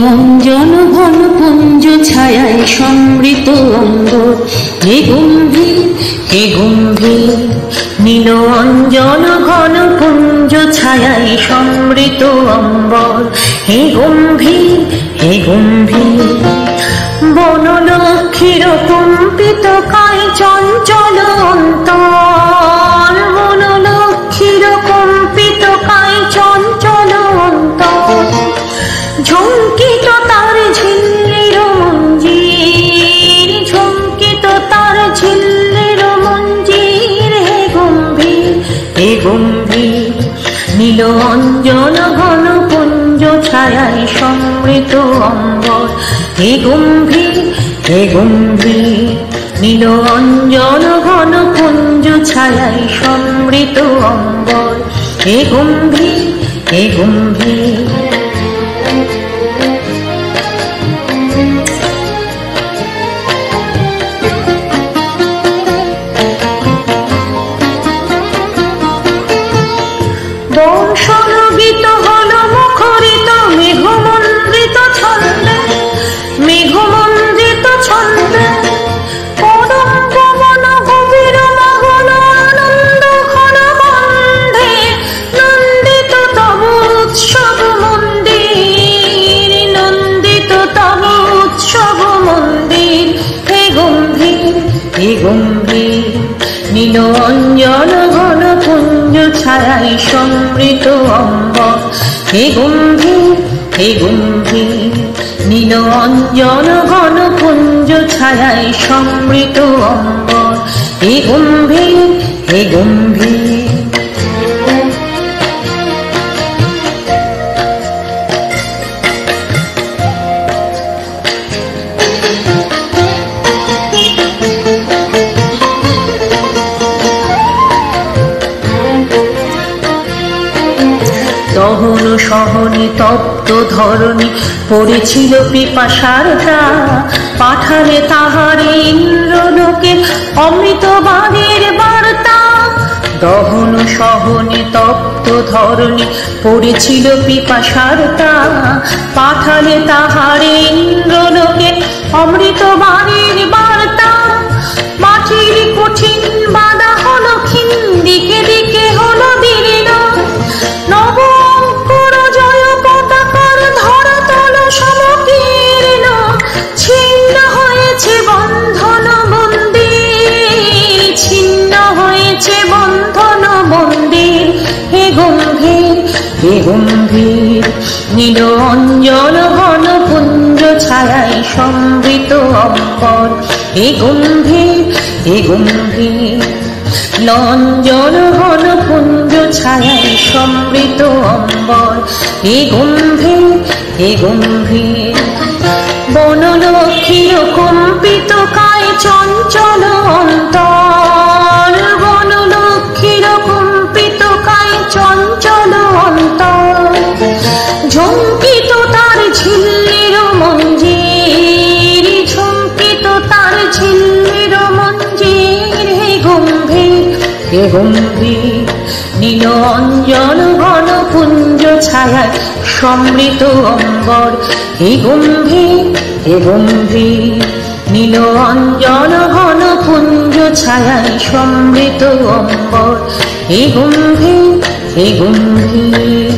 অঞ্জন ঘন পুঞ্জ ছায়ায় সমৃত অম্বর, হে গম্ভীর হে গম্ভীর। নীল অঞ্জন ঘন পুঞ্জ ছায়ায় সমৃত অম্বর, হে গম্ভীর হে গম্ভীর। বনলক্ষ্মীর কম্পিত কায় চঞ্চল অন্তর, বনলক্ষ্মীর কম্পিত কায় চঞ্চল অন্তর। ঝঙ্কিত তার ঝিল্লির মঞ্জির, ঝঙ্কিত তার ঝিল্লির মঞ্জির, হে গম্ভীর হে গম্ভীর। নীল অঞ্জন ঘন পুঞ্জ ছায়ায় সমৃত অম্বর, হে গম্ভীর হে গম্ভীর। নীল অঞ্জন ঘন পুঞ্জ ছায়ায় সমৃত অম্বর, হে গম্ভীর হে গম্ভীর। বর্ষণগীত হল মুখরিত মেঘমন্দ্রিত ছন্দে, মেঘমন্দ্রিত ছন্দে। কদম্ব বন গভীর মগন আনন্দ ঘন বন্ধে, নন্দিত তব উৎসব মন্দির, নন্দিত তব উৎসব মন্দির, হে গম্ভীর হে গম্ভীর। নীল অঞ্জন ঘন পুঞ্জ ছায়ায় সমৃত অম্বর, হে গম্ভীর হে গম্ভীর। নীল অঞ্জন ঘন পুঞ্জ ছায়ায় সমৃত অম্বর, হে গম্ভীর হে গম্ভীর। দহন সহনী তপ্ত ধরণী পড়েছিল পিপাসার দ্রা, পাঠালে তাহারে ইন্দ্রলোকে অমৃত বাণীর বার্তা। দহন সহনী তপ্ত ধরণী পড়েছিল পিপাসার দ্রা, পাঠালে তাহারে ইন্দ্রলোকে অমৃত বাণীর বার্তা। মাটির কঠিন বাধা হলো ক্ষীণ, দিকে দিকে হলো দীর্ণ, নব অঙ্কুর জয় পতাকার ধরাতল সমকীর্ণ। ছিন্ন হয়েছে বন্ধন মন্দির, ছিন্ন হয়েছে বন্ধন মন্দির, হে গম্ভীর হে গম্ভীর। নীল অঞ্জন ঘন পুঞ্জ ছায়ায় সমৃত অম্বর, হে গম্ভীর হে গম্ভীর। লঞ্জন ঘন পুঞ্জ ছায়ায় সমৃত অম্বর, হে গম্ভীর হে গম্ভীর। বনলক্ষ্মীর কম্পিত কায় চঞ্চল অন্তর, বনলক্ষ্মীর কম্পিত কায় চঞ্চল অন্তর। ঝঙ্কিত তার ঝিল্লির মঞ্জির, ঝঙ্কিত তার ঝিল্লির মঞ্জির, হে গম্ভীর হে গম্ভীর। নীল অঞ্জন ঘন পুঞ্জ ছায়ায় সমৃত অম্বর, হে গম্ভীর হে গম্ভীর। নীল অঞ্জন ঘন পুঞ্জ ছায়ায় সমৃত অম্বর, হে গম্ভীর হে গম্ভীর।